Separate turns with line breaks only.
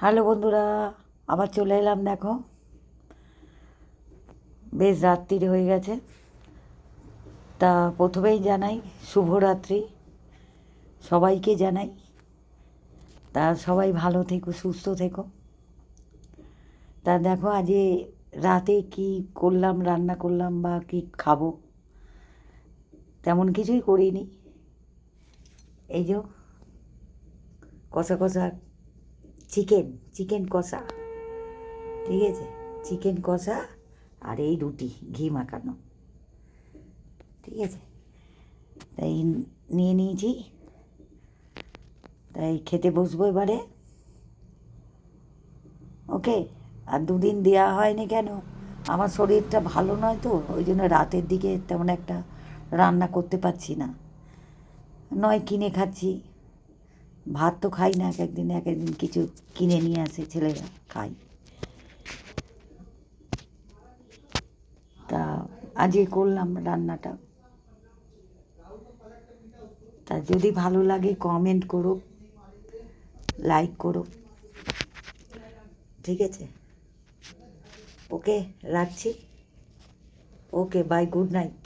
Hello বন্ধুরা, আবার চলে এলাম। দেখো, বেশ রাত্রির হয়ে গেছে। তা প্রথমেই জানাই শুভরাত্রি, সবাইকে জানাই। তা সবাই ভালো থেকো, সুস্থ থেকো। তা দেখো, আজ রাতে কি করলাম, রান্না করলাম বা কি খাবো, তেমন কিছুই করিনি। এই যে কষা কষা চিকেন কষা, ঠিক আছে, চিকেন কষা আর এই রুটি ঘি মাখানো, ঠিক আছে। তাই নিয়ে নিয়েছি, তাই খেতে বসবো এবারে। ওকে। আর দুদিন দেওয়া হয়নি কেন, আমার শরীরটা ভালো নয় তো, ওই জন্য রাতের দিকে তেমন একটা রান্না করতে পারছি না। নয় কিনে খাচ্ছি, ভাত তো খাই না, এক একদিন কিছু কিনে নিয়ে আসে ছেলেরা, খাই। তা আজকে করলাম রান্নাটা। তা যদি ভালো লাগে কমেন্ট করো, লাইক করো, ঠিক আছে। ওকে, রাখছি। ওকে, বাই, গুড নাইট।